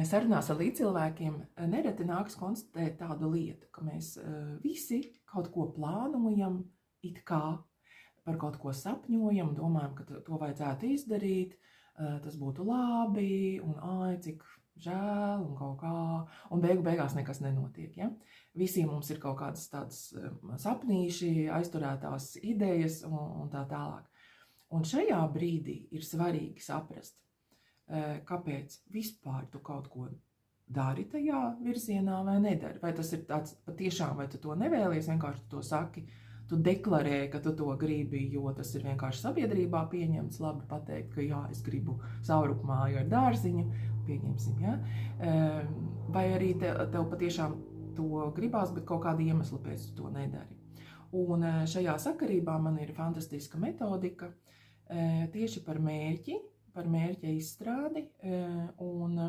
sarunās ar līdzcilvēkiem nereti nāks konstatēt tādu lietu, ka mēs visi kaut ko plānojam, it kā par kaut ko sapņojam, domājam, ka to vajadzētu izdarīt, tas būtu labi, un cik žēl, un kaut kā, un beigās nekas nenotiek, ja? Visiem mums ir kaut kādas tādas sapnīši, aizturētās idejas un tā tālāk. Un šajā brīdī ir svarīgi saprast, kāpēc vispār tu kaut ko dari tajā virzienā vai nedari. Vai tas ir tāds patiešām, vai tu to nevēlies, vienkārši tu to saki, tu deklarē, ka tu to gribi, jo tas ir vienkārši sabiedrībā pieņemts, labi pateikt, ka jā, es gribu savrupmāju ar dārziņu, pieņemsim, ja? Vai arī tev patiešām to gribās, bet kaut kāda iemesla pēc tu to nedari. Un šajā sakarībā man ir fantastiska metodika tieši par mērķa izstrādi un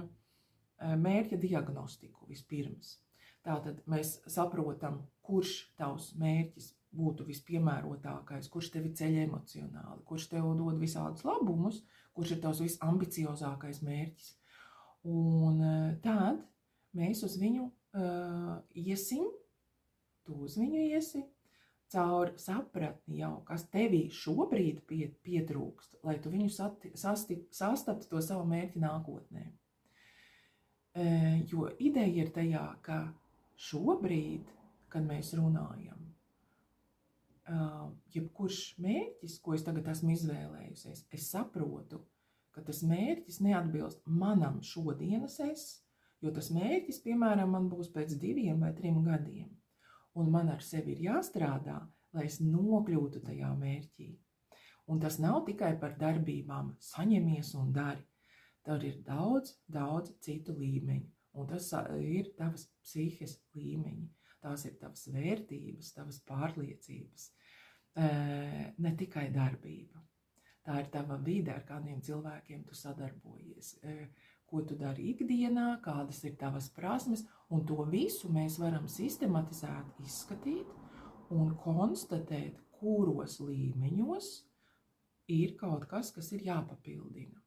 mērķa diagnostiku vispirms. Tātad mēs saprotam, kurš tavs mērķis būtu vispiemērotākais, kurš tevi ceļ emocionāli, kurš tev dod visādus labumus, kurš ir tavs visambiciozākais mērķis. Un tad mēs uz viņu iesim, tu uz viņu iesi, caur sapratni jau, kas tevī šobrīd pietrūkst, lai tu viņu sastaptu to savu mērķi nākotnē. Jo ideja ir tajā, ka šobrīd, kad mēs runājam, jebkurš mērķis, ko es tagad esmu izvēlējusies, es saprotu, ka tas mērķis neatbilst manam šodienas es, jo tas mērķis, piemēram, man būs pēc 2 vai 3 gadiem. Un man ar sevi ir jāstrādā, lai es nokļūtu tajā mērķī. Un tas nav tikai par darbībām, saņemies un dari. Tur ir daudz citu līmeņu. Un tas ir tavas psihes līmeņi. Tās ir tavas vērtības, tavas pārliecības. Ne tikai darbība. Tā ir tava vide, ar kādiem cilvēkiem tu sadarbojies. Ko tu dari ikdienā, kādas ir tavas prasmes, un to visu mēs varam sistematizēt, izskatīt un konstatēt, kuros līmeņos ir kaut kas, kas ir jāpapildina.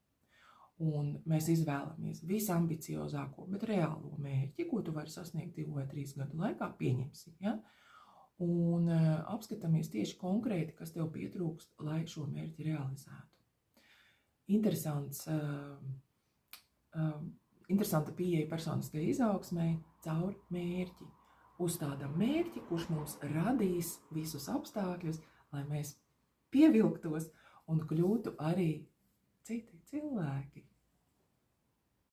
Un mēs izvēlamies visambiciozāko, bet reālo mērķi, ko tu vari sasniegt 2 vai 3 gadu laikā, pieņemsim, ja? Un apskatāmies tieši konkrēti, kas tev pietrūkst, lai šo mērķi realizētu. Interesanta pieeja personiskai izaugsmei caur mērķi. Uzstādām mērķi, kurš mums radīs visus apstākļus, lai mēs pievilktos un kļūtu arī citi cilvēki.